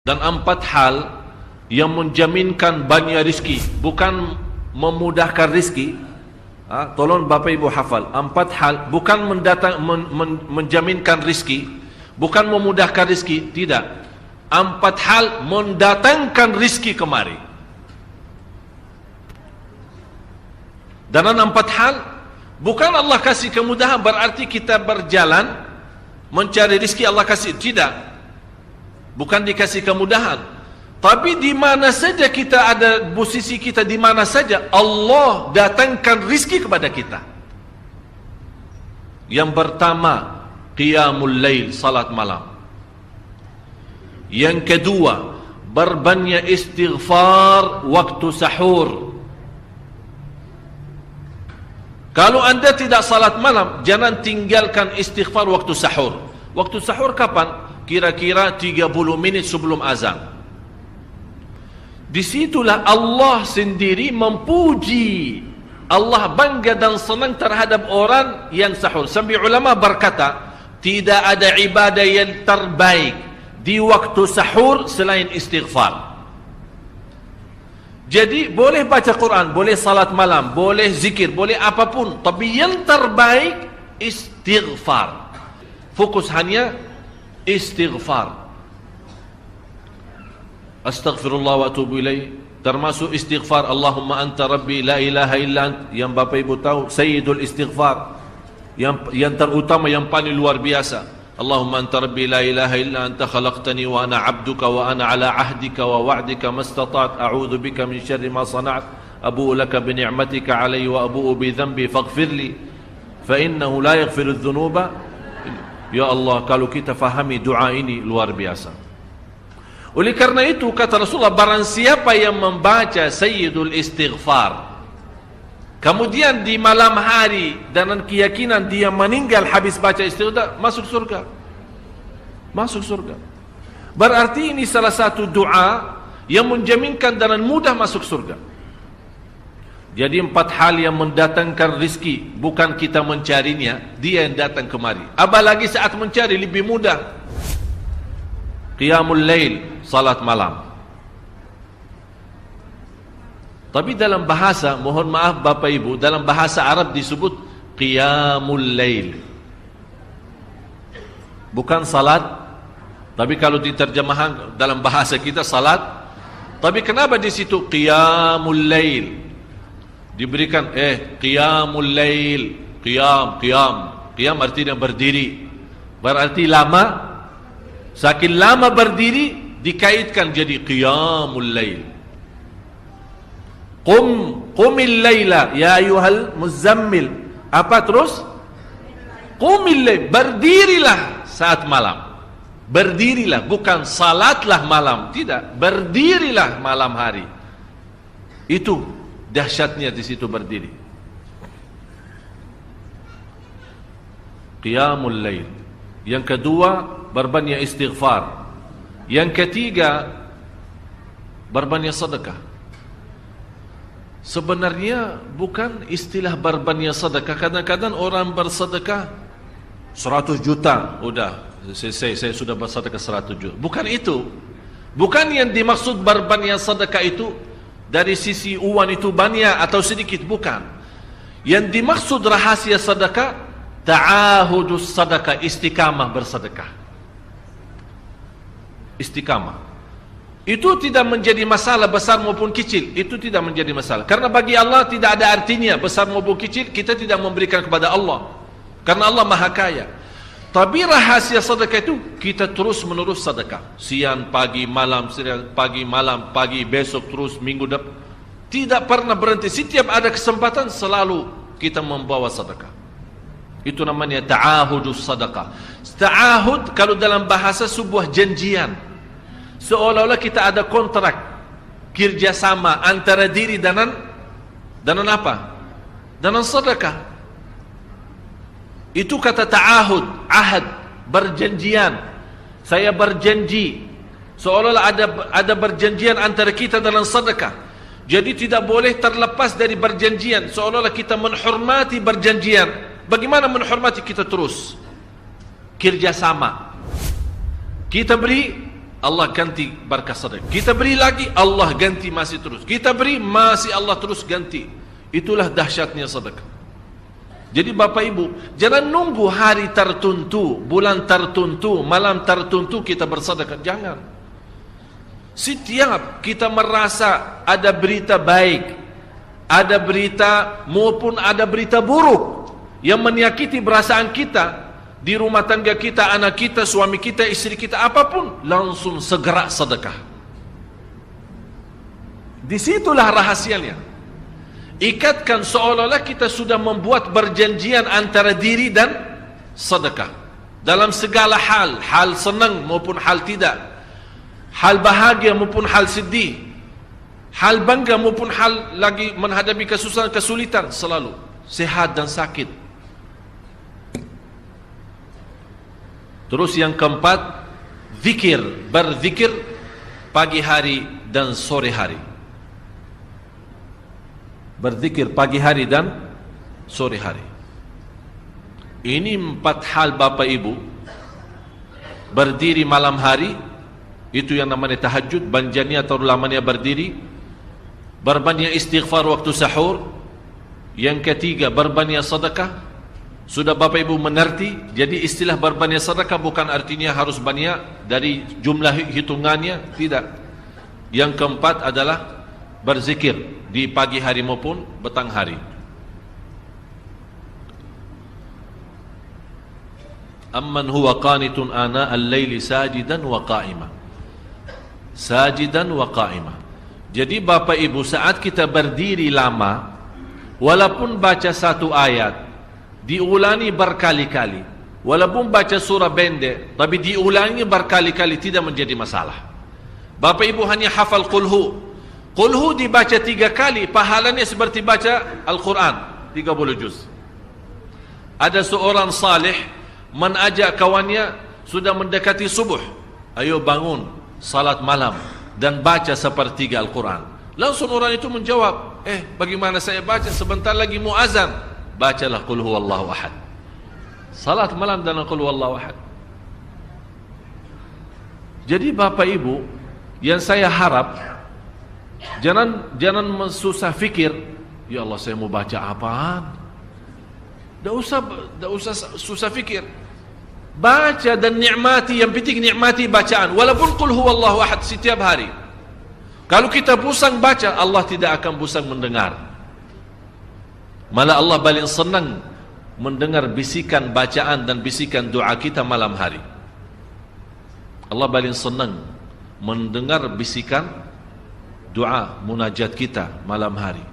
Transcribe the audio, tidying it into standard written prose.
Dan 4 hal yang menjaminkan banyak rizki, bukan memudahkan rizki. Tolong Bapak Ibu hafal. 4 hal bukan menjaminkan rizki, bukan memudahkan rizki, tidak. 4 hal mendatangkan rizki kemari. Dan 4 hal bukan Allah kasih kemudahan berarti kita berjalan mencari rizki Allah kasih, tidak. Bukan dikasih kemudahan, tapi di mana saja kita ada, posisi kita di mana saja, Allah datangkan rizki kepada kita. Yang pertama, qiyamul lail, salat malam. Yang kedua, berbanyak istighfar waktu sahur. Kalau anda tidak salat malam, jangan tinggalkan istighfar waktu sahur. Waktu sahur kapan? Kira-kira 30 minit sebelum azan. Disitulah Allah sendiri memuji. Allah bangga dan senang terhadap orang yang sahur. Sampai ulama berkata, tidak ada ibadah yang terbaik di waktu sahur selain istighfar. Jadi boleh baca Quran, boleh salat malam, boleh zikir, boleh apapun, tapi yang terbaik istighfar. Fokus hanya istighfar. Astaghfirullah wa atubu ilaih, termasuk istighfar Allahumma anta rabbi la ilaha illa ant, yang Bapak Ibu tahu sayyidul istighfar, yang terutama, yang paling luar biasa. Allahumma anta rabbi la ilaha illa anta khalaqtani wa ana abduka wa ana ala ahdika wa wa'dika mastata'at a'udzu bika min syarri ma sana'at abu'u laka bi ni'matika alayya wa abu'u bi dhanbi faghfirli fa innahu la yaghfiru adh-dhunuba. Ya Allah, kalau kita fahami doa ini luar biasa. Oleh karena itu kata Rasulullah, barang siapa yang membaca sayyidul istighfar, kemudian di malam hari dengan keyakinan dia meninggal habis baca istighfar, masuk surga. Masuk surga. Berarti ini salah satu doa yang menjaminkan dengan mudah masuk surga. Jadi 4 hal yang mendatangkan rizki, bukan kita mencarinya, dia yang datang kemari. Apalagi saat mencari lebih mudah. Qiyamul lail, salat malam. Tapi dalam bahasa, mohon maaf Bapak Ibu, dalam bahasa Arab disebut qiyamul lail, bukan salat. Tapi kalau diterjemahkan dalam bahasa kita salat. Tapi kenapa di situ qiyamul lail? Diberikan qiyamul lail, qiyam artinya berdiri, berarti lama. Saking lama berdiri dikaitkan jadi qiyamul lail. Qumil laila ya ayyuhal muzammil. Apa terus? Qumil lail, berdirilah saat malam. Berdirilah, bukan salatlah malam, tidak, berdirilah malam hari. Itu dahsyatnya di situ berdiri. Qiyamul lail. Yang kedua, berbanyak istighfar. Yang ketiga, berbanyak sedekah. Sebenarnya bukan istilah berbanyak sedekah. Kadang-kadang orang bersedekah 100 juta, udah saya sudah bersedekah 100 juta. Bukan itu. Bukan yang dimaksud berbanyak sedekah itu dari sisi uang itu banyak atau sedikit, bukan. Yang dimaksud rahasia sedekah, ta'ahudus sedekah, istiqamah bersedekah. Istiqamah. Itu tidak menjadi masalah besar maupun kecil, itu tidak menjadi masalah. Karena bagi Allah tidak ada artinya besar maupun kecil, kita tidak memberikan kepada Allah. Karena Allah Maha Kaya. Tapi rahasia sedekah itu kita terus menerus sedekah. Siang, pagi, malam, siang, pagi, malam, pagi, besok, terus minggu depan. Tidak pernah berhenti. Setiap ada kesempatan selalu kita membawa sedekah. Itu namanya ta'ahudus sedekah. Ta'ahud kalau dalam bahasa sebuah janjian. Seolah-olah kita ada kontrak kerjasama antara diri dengan apa? Dengan sedekah. Itu kata ta'ahud, ahad, berjanjian. Saya berjanji. Seolah-olah ada berjanjian antara kita dalam sedekah. Jadi tidak boleh terlepas dari berjanjian. Seolah-olah kita menghormati berjanjian. Bagaimana menghormati? Kita terus kerjasama. Kita beri, Allah ganti berkah sedekah. Kita beri lagi, Allah ganti masih terus. Kita beri, masih Allah terus ganti. Itulah dahsyatnya sedekah. Jadi Bapak Ibu, jangan nunggu hari tertentu, bulan tertentu, malam tertentu kita bersedekah. Jangan. Setiap kita merasa ada berita baik, ada berita maupun ada berita buruk yang menyakiti perasaan kita, di rumah tangga kita, anak kita, suami kita, istri kita, apapun, langsung segera sedekah. Disitulah rahasianya. Ikatkan seolah-olah kita sudah membuat perjanjian antara diri dan sedekah. Dalam segala hal, hal senang maupun hal tidak, hal bahagia maupun hal sedih, hal bangga maupun hal lagi menghadapi kesusahan, kesulitan, selalu sehat dan sakit. Terus yang keempat, zikir, berzikir pagi hari dan sore hari. Berzikir pagi hari dan sore hari. Ini 4 hal Bapak Ibu. Berdiri malam hari, itu yang namanya tahajud, banjanya atau lamanya berdiri. Berbanyak istighfar waktu sahur. Yang ketiga, berbanyak sedekah. Sudah Bapak Ibu mengerti, jadi istilah berbanyak sedekah bukan artinya harus banyak dari jumlah hitungannya, tidak. Yang keempat adalah berzikir di pagi hari maupun petang hari. Amman huwa qanitun ana al-laili sajidan wa qa'ima. Sajidan wa qa'ima. Jadi Bapak Ibu, saat kita berdiri lama, walaupun baca satu ayat, diulangi berkali-kali, walaupun baca surah pendek, tapi diulangi berkali-kali, tidak menjadi masalah. Bapak Ibu hanya hafal qulhu. Qulhu dibaca 3 kali, pahalanya seperti baca Al-Quran 30 juz. Ada seorang salih mengajak kawannya, sudah mendekati subuh, ayo bangun salat malam dan baca sepertiga Al-Quran. Langsung orang itu menjawab, bagaimana saya baca, sebentar lagi mau azan. Bacalah qul huwallahu ahad. Salat malam dan qul huwallahu ahad. Jadi Bapak Ibu, yang saya harap, jangan susah fikir, ya Allah saya mau baca apaan. Tak usah susah fikir. Baca dan nikmati, yang penting nikmati bacaan. Walaupun qul huwallahu ahad setiap hari. Kalau kita pusing baca, Allah tidak akan pusing mendengar. Malah Allah paling senang mendengar bisikan bacaan dan bisikan doa kita malam hari. Allah paling senang mendengar bisikan doa munajat kita malam hari.